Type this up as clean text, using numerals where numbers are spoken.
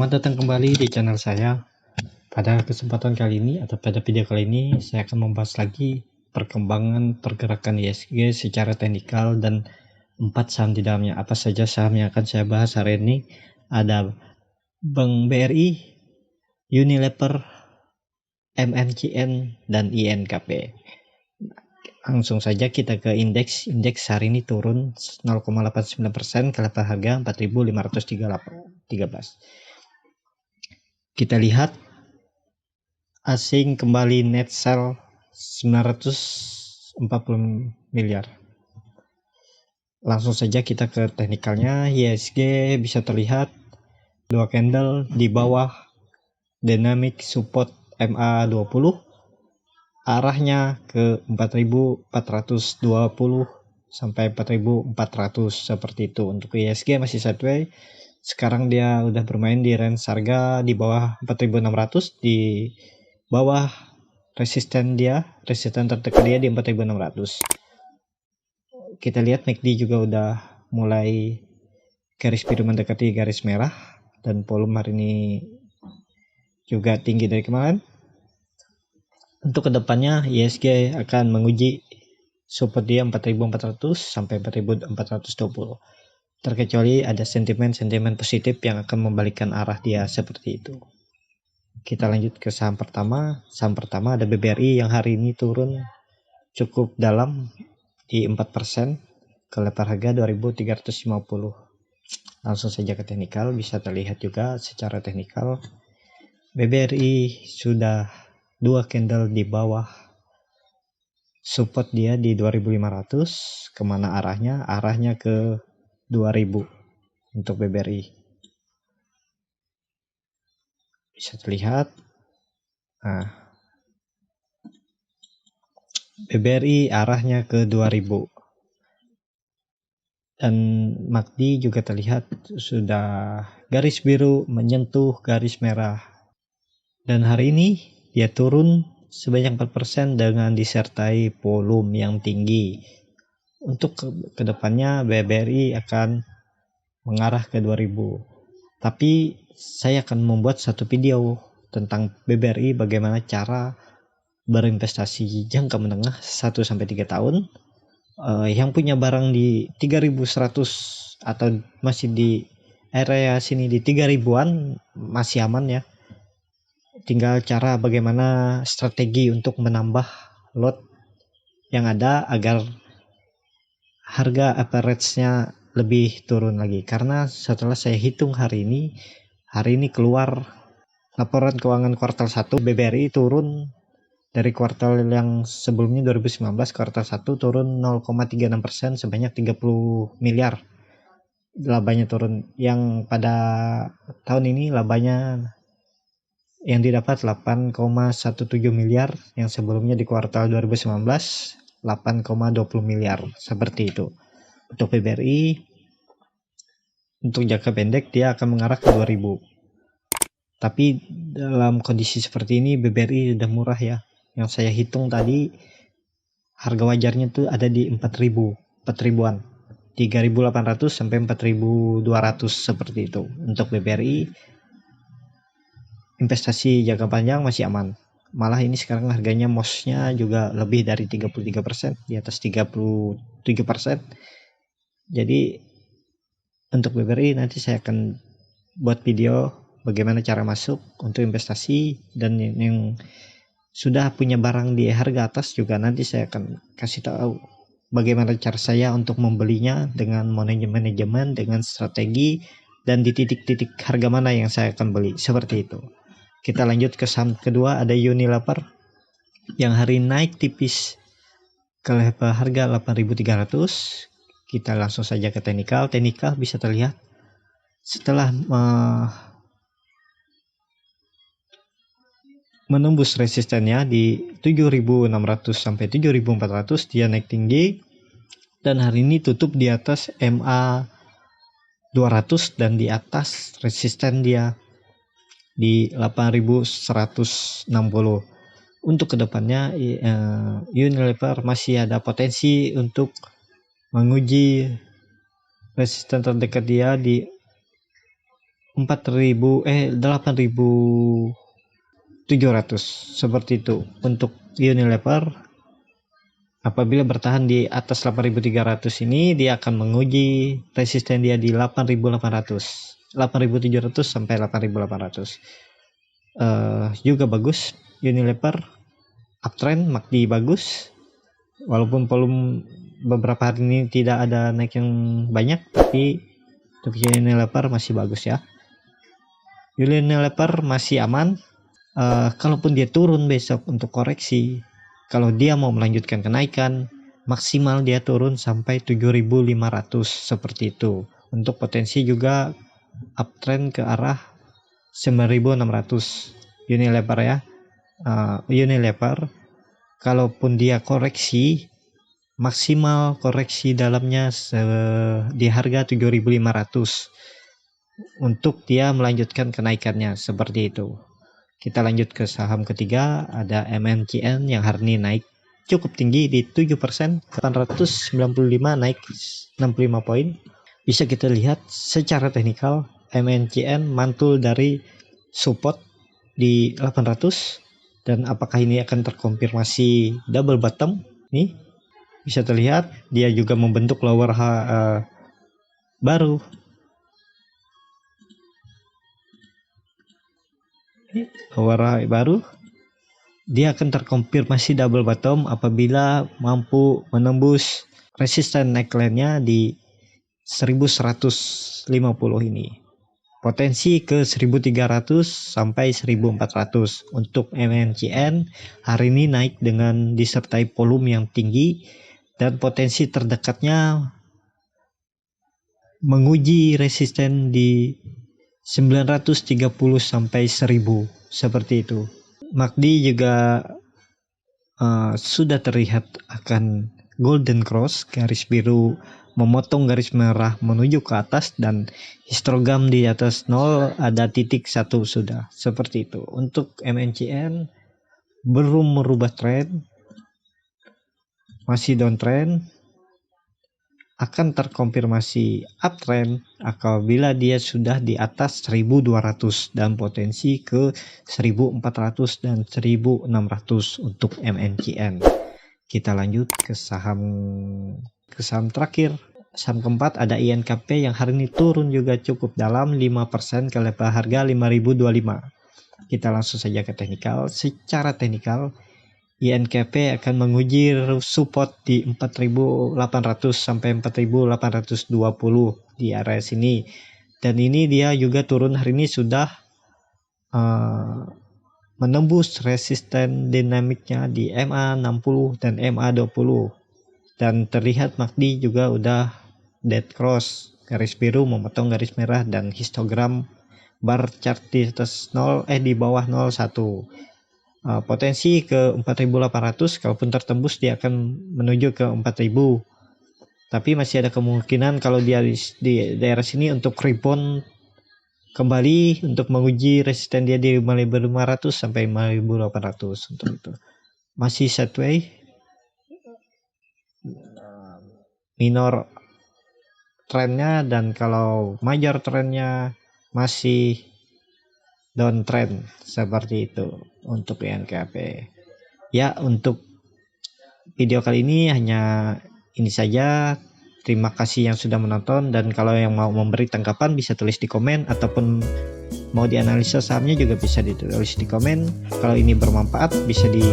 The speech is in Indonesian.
Selamat datang kembali di channel saya. Pada kesempatan kali ini atau pada video kali ini saya akan membahas lagi perkembangan pergerakan ISG secara teknikal dan 4 saham di dalamnya. Apa saja saham yang akan saya bahas hari ini? Ada Bank BRI, Unilever, MMCN, dan INKP. Langsung saja kita ke indeks. Indeks hari ini turun 0,89% ke level harga 4.513. Kita lihat asing kembali net sell 940 miliar. Langsung saja kita ke teknikalnya. ISG bisa terlihat dua candle di bawah dynamic support MA20, arahnya ke 4420 sampai 4400 seperti itu. Untuk ISG masih sideways. Sekarang dia udah bermain di range harga di bawah 4600, di bawah resisten terdekat dia di 4600. Kita lihat MACD juga udah mulai garis biru mendekati garis merah, dan volume hari ini juga tinggi dari kemarin. Untuk kedepannya ISG akan menguji support dia 4400 sampai 4420, terkecuali ada sentimen positif yang akan membalikkan arah dia seperti itu. Kita lanjut ke saham pertama. Saham pertama ada BBRI yang hari ini turun cukup dalam di 4% ke level harga 2350. Langsung saja ke teknikal. Bisa terlihat juga secara teknikal BBRI sudah dua candle di bawah support dia di 2500. Kemana arahnya? Arahnya ke 2000 untuk BBRI. Bisa terlihat. Nah, BBRI arahnya ke 2000. Dan MACD juga terlihat sudah garis biru menyentuh garis merah. Dan hari ini dia turun sebanyak 4% dengan disertai volume yang tinggi. Untuk kedepannya BBRI akan mengarah ke 2000. Tapi saya akan membuat satu video tentang BBRI, bagaimana cara berinvestasi jangka menengah 1-3 tahun. Yang punya barang di 3100 atau masih di area sini di 3000-an masih aman ya. Tinggal cara bagaimana strategi untuk menambah lot yang ada agar harga average-nya lebih turun lagi. Karena setelah saya hitung hari ini keluar laporan keuangan kuartal 1, BBRI turun dari kuartal yang sebelumnya 2019, kuartal 1 turun 0,36% sebanyak 30 miliar. Labanya turun. Yang pada tahun ini labanya yang didapat 8,17 miliar, yang sebelumnya di kuartal 2019 8,20 miliar. Seperti itu. Untuk BBRI untuk jangka pendek dia akan mengarah ke 2000. Tapi dalam kondisi seperti ini BBRI sudah murah ya. Yang saya hitung tadi harga wajarnya tuh ada di 4.000-an, 3.800 sampai 4.200 seperti itu. Untuk BBRI investasi jangka panjang masih aman. Malah ini sekarang harganya MOS-nya juga lebih dari 33%, di atas 37%. Jadi untuk BBRI nanti saya akan buat video bagaimana cara masuk untuk investasi, dan yang sudah punya barang di harga atas juga nanti saya akan kasih tahu bagaimana cara saya untuk membelinya dengan manajemen, dengan strategi, dan di titik-titik harga mana yang saya akan beli, seperti itu. Kita lanjut ke saham kedua, ada Unilever yang hari naik tipis ke level harga 8.300. Kita langsung saja ke teknikal. Teknikal bisa terlihat setelah menembus resistennya di 7.600 sampai 7.400, dia naik tinggi dan hari ini tutup di atas MA 200 dan di atas resisten dia di 8.160. Untuk kedepannya Unilever masih ada potensi untuk menguji resisten terdekat dia di 8.700 seperti itu. Untuk Unilever, apabila bertahan di atas 8.300 ini, dia akan menguji resisten dia di 8.800, 8.700 sampai 8.800. Juga bagus Unilever, uptrend. MACD bagus, walaupun volume beberapa hari ini tidak ada naik yang banyak, tapi untuk Unilever masih bagus ya. Unilever masih aman. Kalaupun dia turun besok untuk koreksi, kalau dia mau melanjutkan kenaikan, maksimal dia turun sampai 7.500 seperti itu. Untuk potensi juga uptrend ke arah 9.600 Unilever ya. Unilever, kalaupun dia koreksi, maksimal koreksi dalamnya di harga 7.500 untuk dia melanjutkan kenaikannya seperti itu. Kita lanjut ke saham ketiga, ada MNCN yang hari ini naik cukup tinggi di 7%, 895 naik 65 poin. Bisa kita lihat secara teknikal, MNCN mantul dari support di 800, dan apakah ini akan terkonfirmasi double bottom? Nih, bisa terlihat dia juga membentuk lower baru. Lower high baru, dia akan terkonfirmasi double bottom apabila mampu menembus resisten neckline-nya di 1150 ini. Potensi ke 1300 sampai 1400 untuk MNCN hari ini naik dengan disertai volume yang tinggi, dan potensi terdekatnya menguji resisten di 930 sampai 1000 seperti itu. MACD juga sudah terlihat akan golden cross, garis biru memotong garis merah menuju ke atas, dan histogram di atas 0 ada titik 1 sudah seperti itu. Untuk MNCN belum merubah tren, masih downtrend, akan terkonfirmasi uptrend apabila dia sudah di atas 1200 dan potensi ke 1400 dan 1600 untuk MNCN. Kita lanjut ke saham terakhir. Saham keempat ada INKP yang hari ini turun juga cukup dalam 5% ke level harga 5025. Kita langsung saja ke teknikal. Secara teknikal, INKP akan menguji support di 4.800 sampai 4.820 di area sini, dan ini dia juga turun hari ini sudah menembus resisten dinamiknya di MA60 dan MA20, dan terlihat MACD juga udah dead cross, garis biru memotong garis merah, dan histogram bar chart di atas 0 di bawah 01. Potensi ke 4.800, kalaupun tertembus dia akan menuju ke 4.000, tapi masih ada kemungkinan kalau dia di daerah sini untuk rebound kembali untuk menguji resisten dia di 5.500 sampai 5.800. Untuk itu masih sideways, minor trennya, dan kalau major trennya masih downtrend seperti itu untuk INKP. Ya, untuk video kali ini hanya ini saja. Terima kasih yang sudah menonton, dan kalau yang mau memberi tanggapan bisa tulis di komen, ataupun mau dianalisa sahamnya juga bisa ditulis di komen. Kalau ini bermanfaat bisa di